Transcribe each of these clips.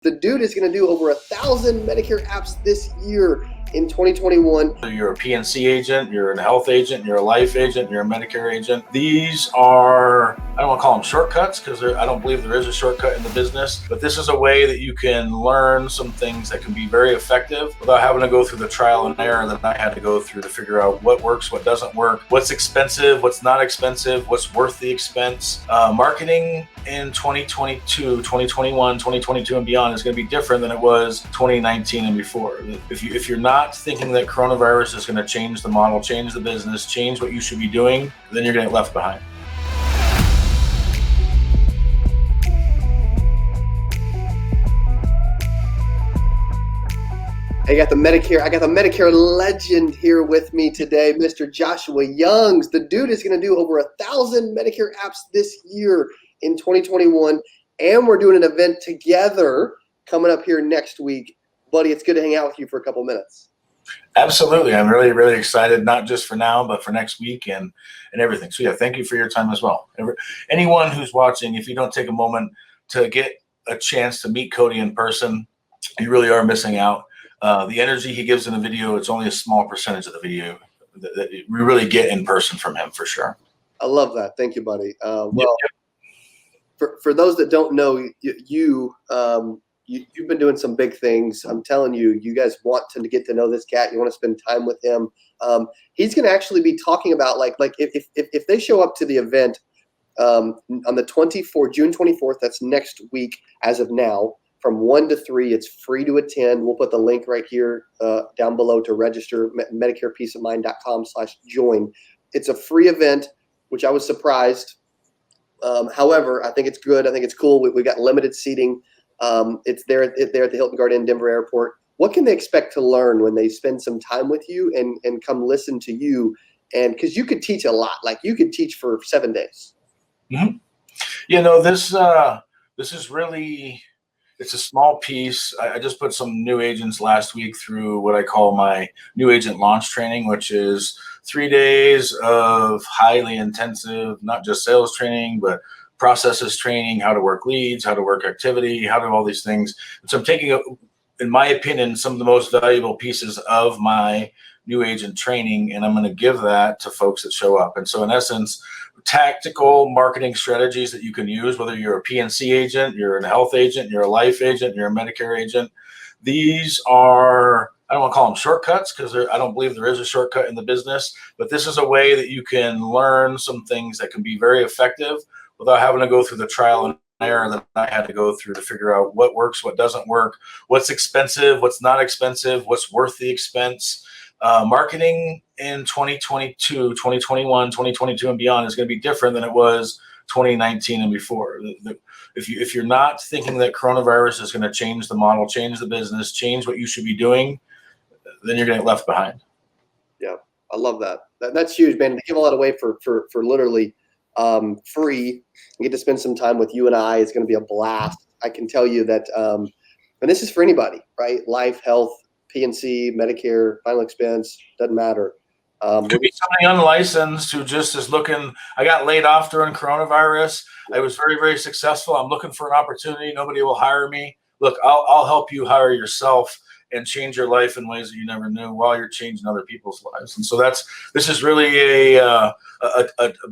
The dude is going to do over 1,000 Medicare apps this year in 2021. You're a PNC agent, you're a health agent, you're a life agent, you're a Medicare agent. These are, I don't want to call them shortcuts because I don't believe there is a shortcut in the business, but this is a way that you can learn some things that can be very effective without having to go through the trial and error that I had to go through to figure out what works, what doesn't work, what's expensive, what's not expensive, what's worth the expense. Marketing in 2022, 2021, 2022 and beyond is going to be different than it was 2019 and before. If you're not thinking that coronavirus is going to change the model, change the business, change what you should be doing, then you're going to get left behind. I got the Medicare legend here with me today, Mr. Joshua Youngs. The dude is going to do over 1,000 Medicare apps this year in 2021, and we're doing an event together coming up here next week. Buddy, it's good to hang out with you for a couple minutes. Absolutely. I'm really, really excited, not just for now, but for next week and everything. So yeah, thank you for your time as well. Anyone who's watching, if you don't take a moment to get a chance to meet Cody in person, you really are missing out. The energy he gives in the video, it's only a small percentage of the video that we really get in person from him, for sure. I love that. Thank you, buddy. For those that don't know, you've been doing some big things. I'm telling you, you guys want to get to know this cat. You want to spend time with him. He's going to actually be talking about like if they show up to the event on the June 24th, that's next week as of now, from 1 to 3, it's free to attend. We'll put the link right here down below to register, MedicarePeaceOfMind.com/join. It's a free event, which I was surprised. However, I think it's good. I think it's cool. We got limited seating. It's there at the Hilton Garden Inn Denver Airport. What can they expect to learn when they spend some time with you and come listen to you? And because you could teach a lot, like you could teach for 7 days. Mm-hmm. You know, this is really, it's a small piece. I just put some new agents last week through what I call my new agent launch training, which is 3 days of highly intensive, not just sales training, but processes training, how to work leads, how to work activity, how to do all these things. So I'm taking, in my opinion, some of the most valuable pieces of my new agent training, and I'm going to give that to folks that show up. And so in essence, tactical marketing strategies that you can use, whether you're a PNC agent, you're a health agent, you're a life agent, you're a Medicare agent. These are, I don't want to call them shortcuts because I don't believe there is a shortcut in the business, but this is a way that you can learn some things that can be very effective without having to go through the trial and error that I had to go through to figure out what works, what doesn't work, what's expensive, what's not expensive, what's worth the expense. Marketing in 2022, 2021, 2022 and beyond is going to be different than it was 2019 and before. If you're not thinking that coronavirus is going to change the model, change the business, change what you should be doing, then you're going to get left behind. Yeah, I love that. That's huge, man. To give a lot away for literally free and get to spend some time with you and I is going to be a blast. I can tell you that, and this is for anybody, right? Life, health, PNC, Medicare, final expense, doesn't matter. Could be somebody unlicensed who just is looking. I got laid off during coronavirus. I was very, very successful. I'm looking for an opportunity. Nobody will hire me. Look, I'll help you hire yourself and change your life in ways that you never knew while you're changing other people's lives. And so this is really a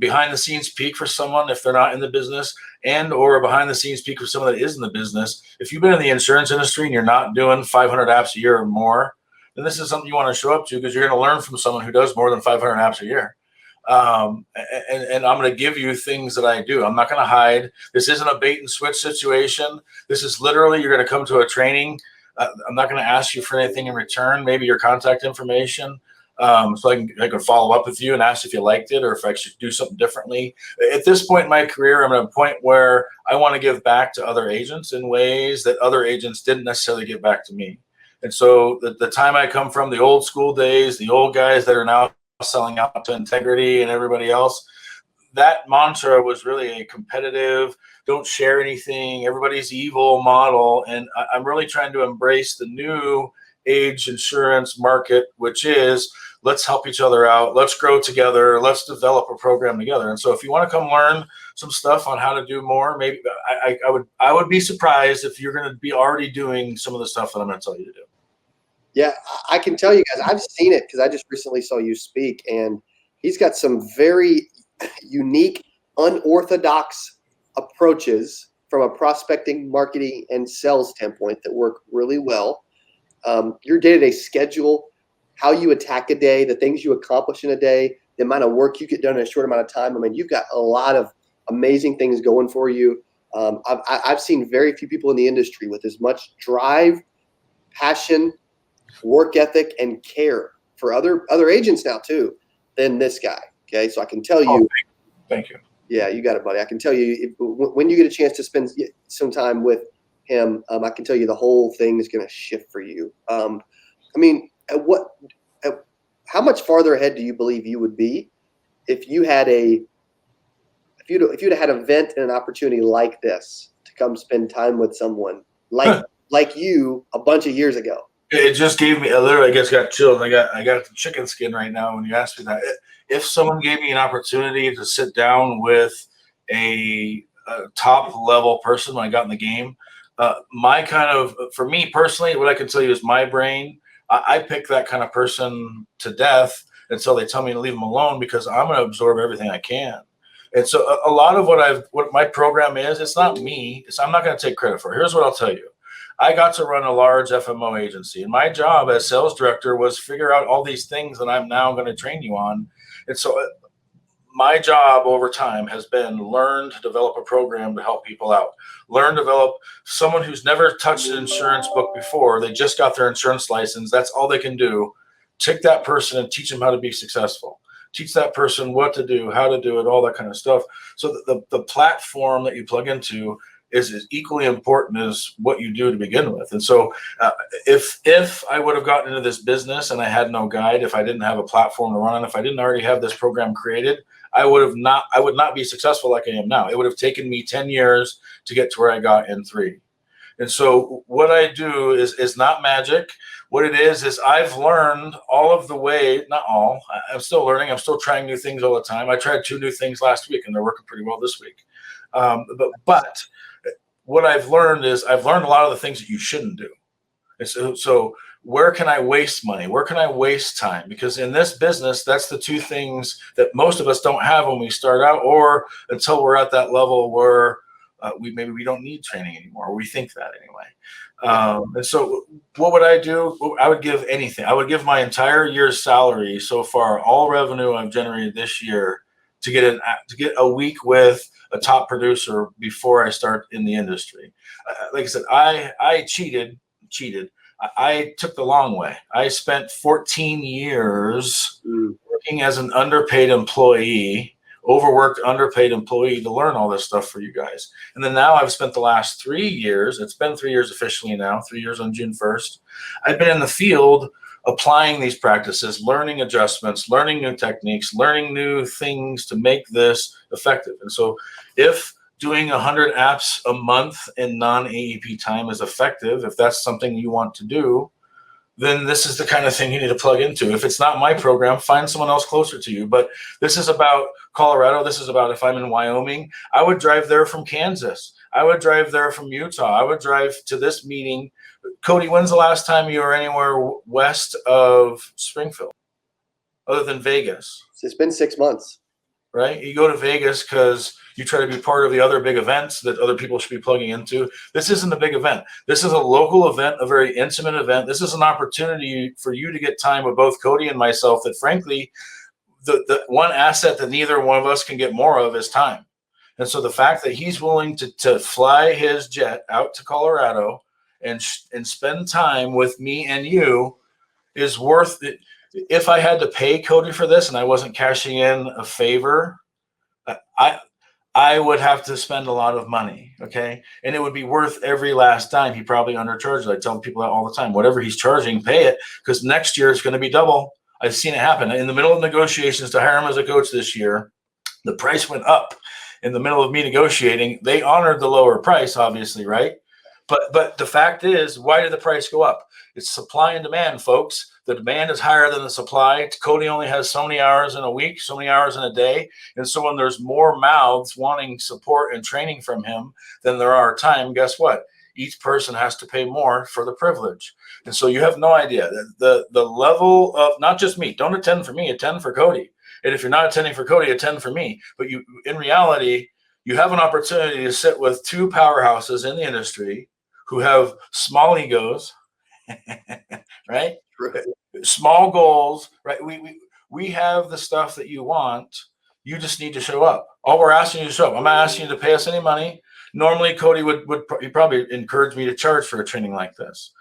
behind the scenes peek for someone if they're not in the business, and or a behind the scenes peek for someone that is in the business. If you've been in the insurance industry and you're not doing 500 apps a year or more, then this is something you want to show up to because you're going to learn from someone who does more than 500 apps a year. And I'm going to give you things that I do. I'm not going to hide. This isn't a bait and switch situation. This is literally, you're going to come to a training. I'm not going to ask you for anything in return, maybe your contact information. So I can follow up with you and ask if you liked it or if I should do something differently. At this point in my career, I'm at a point where I want to give back to other agents in ways that other agents didn't necessarily give back to me. And so the time I come from, the old school days, the old guys that are now selling out to Integrity and everybody else, that mantra was really a competitive, don't share anything, everybody's evil model. And I'm really trying to embrace the new age insurance market, which is let's help each other out. Let's grow together. Let's develop a program together. And so if you want to come learn some stuff on how to do more, maybe I would be surprised if you're going to be already doing some of the stuff that I'm going to tell you to do. Yeah, I can tell you guys, I've seen it because I just recently saw you speak, and he's got some very unique, unorthodox approaches from a prospecting, marketing, and sales standpoint that work really well. Your day-to-day schedule, how you attack a day, the things you accomplish in a day, the amount of work you get done in a short amount of time. I mean, you've got a lot of amazing things going for you. I've seen very few people in the industry with as much drive, passion, work ethic, and care for other agents now too than this guy. Okay, so I can tell you. Thank you. Yeah, you got it, buddy. I can tell you when you get a chance to spend some time with him, I can tell you the whole thing is going to shift for you. I mean, how much farther ahead do you believe you would be if you'd had an event and an opportunity like this to come spend time with someone like you a bunch of years ago? It just gave me literally, I guess, got chills. I got the chicken skin right now when you asked me that. If someone gave me an opportunity to sit down with a top level person when I got in the game, for me personally, what I can tell you is my brain, I pick that kind of person to death until they tell me to leave them alone, because I'm going to absorb everything I can. And so a lot of what my program is, it's not me. I'm not going to take credit for it. Here's what I'll tell you. I got to run a large FMO agency, and my job as sales director was figure out all these things that I'm now going to train you on. And so my job over time has been learn to develop a program to help people out. Learn, develop someone who's never touched an insurance book before. They just got their insurance license. That's all they can do. Take that person and teach them how to be successful. Teach that person what to do, how to do it, all that kind of stuff. So the platform that you plug into is as equally important as what you do to begin with. And so if I would have gotten into this business and I had no guide, if I didn't have a platform to run on, if I didn't already have this program created, I would not be successful like I am now. It would have taken me 10 years to get to where I got in 3. And so what I do is not magic. What it is I've learned all of the way, not all, I'm still learning. I'm still trying new things all the time. I tried 2 new things last week and they're working pretty well this week. But what I've learned is I've learned a lot of the things that you shouldn't do. And so where can I waste money? Where can I waste time? Because in this business, that's the 2 things that most of us don't have when we start out, or until we're at that level where maybe we don't need training anymore, or we think that anyway. And so what would I do? I would give anything. I would give my entire year's salary so far, all revenue I've generated this year, to get a week with a top producer before I start in the industry. Like I said, I cheated. I took the long way. I spent 14 years working as an underpaid employee, overworked, underpaid employee, to learn all this stuff for you guys. And then now I've spent the last 3 years, it's been 3 years officially now, 3 years on June 1st. I've been in the field applying these practices, learning adjustments, learning new techniques, learning new things to make this effective. And so if doing 100 apps a month in non-AEP time is effective, if that's something you want to do, then this is the kind of thing you need to plug into. If it's not my program, find someone else closer to you. But this is about Colorado. This is about if I'm in Wyoming, I would drive there from Kansas. I would drive there from Utah. I would drive to this meeting. Cody, when's the last time you were anywhere west of Springfield other than Vegas? It's been 6 months. Right? You go to Vegas because you try to be part of the other big events that other people should be plugging into. This isn't a big event. This is a local event, a very intimate event. This is an opportunity for you to get time with both Cody and myself that, frankly, the one asset that neither one of us can get more of is time. And so the fact that he's willing to fly his jet out to Colorado and spend time with me and you is worth it. If I had to pay Cody for this and I wasn't cashing in a favor, I would have to spend a lot of money, okay? And it would be worth every last dime. He probably undercharged. I tell people that all the time. Whatever he's charging, pay it, because next year it's going to be double. I've seen it happen. In the middle of negotiations to hire him as a coach this year, the price went up. In the middle of me negotiating, they honored the lower price, obviously, right? But the fact is, why did the price go up? It's supply and demand, folks. The demand is higher than the supply. Cody only has so many hours in a week, so many hours in a day. And so when there's more mouths wanting support and training from him than there are time, guess what? Each person has to pay more for the privilege. And so you have no idea the level of, not just me, don't attend for me, attend for Cody. And if you're not attending for Cody, attend for me. But you, in reality, you have an opportunity to sit with two powerhouses in the industry who have small egos, right? Small goals, right? We have the stuff that you want. You just need to show up. All we're asking you to show up. I'm not asking you to pay us any money. Normally, Cody would probably encourage me to charge for a training like this,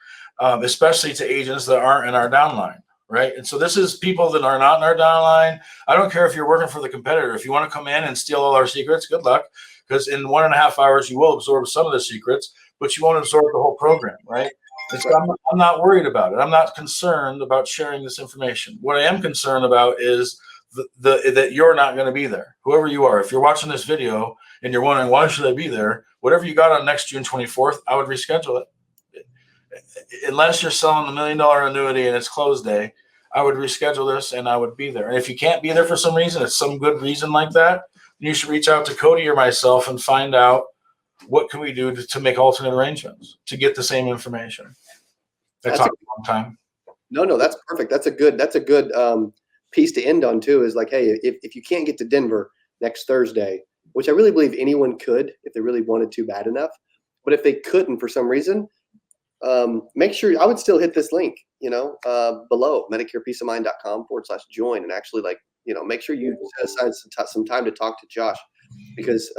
especially to agents that aren't in our downline, right? And so this is people that are not in our downline. I don't care if you're working for the competitor. If you want to come in and steal all our secrets, good luck, because in 1.5 hours you will absorb some of the secrets, but you won't absorb the whole program, right? And so I'm not worried about it. I'm not concerned about sharing this information. What I am concerned about is that you're not going to be there, whoever you are. If you're watching this video and you're wondering, why should I be there? Whatever you got on next June 24th, I would reschedule it. Unless you're selling $1 million annuity and it's close day, I would reschedule this and I would be there. And if you can't be there for some reason, it's some good reason like that, you should reach out to Cody or myself and find out what can we do to make alternate arrangements to get the same information. I talked a long time. No, that's perfect. That's a good piece to end on too, is like, hey, if you can't get to Denver next Thursday, which I really believe anyone could if they really wanted to bad enough, but if they couldn't for some reason, make sure I would still hit this link, below MedicarePeaceOfMind.com/join, and actually, like, make sure you set aside some time to talk to Josh, because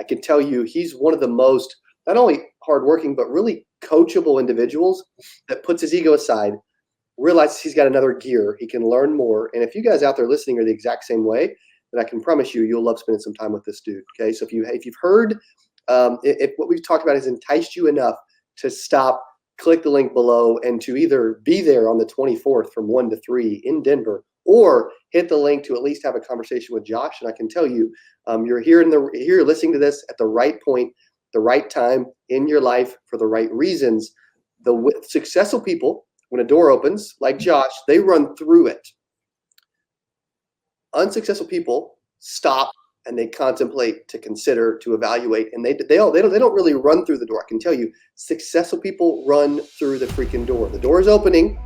I can tell you he's one of the most not only hardworking but really coachable individuals that puts his ego aside, realizes he's got another gear, he can learn more. And if you guys out there listening are the exact same way, then I can promise you'll love spending some time with this dude. Okay, so if you've heard, if what we've talked about has enticed you enough to stop, click the link below and to either be there on the 24th from 1 to 3 in Denver, or hit the link to at least have a conversation with Josh. And I can tell you, you're here listening to this at the right point, the right time in your life for the right reasons. The successful people, when a door opens, like Josh, they run through it. Unsuccessful people stop and they contemplate, to consider, to evaluate, and they don't really run through the door. I can tell you, successful people run through the freaking door. The door is opening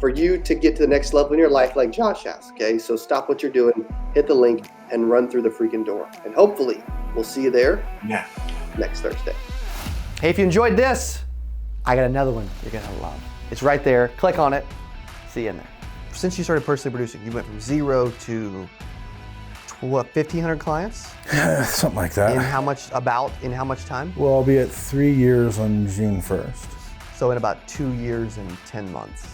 for you to get to the next level in your life, like Josh has. Okay, so stop what you're doing, hit the link, and run through the freaking door. And hopefully, we'll see you there. Yeah. Next Thursday. Hey, if you enjoyed this, I got another one you're gonna love. It's right there. Click on it. See you in there. Since you started personally producing, you went from 0 to 1,500 clients? Something like that. In how much time? Well, I'll be at 3 years on June 1st. So in about 2 years and 10 months.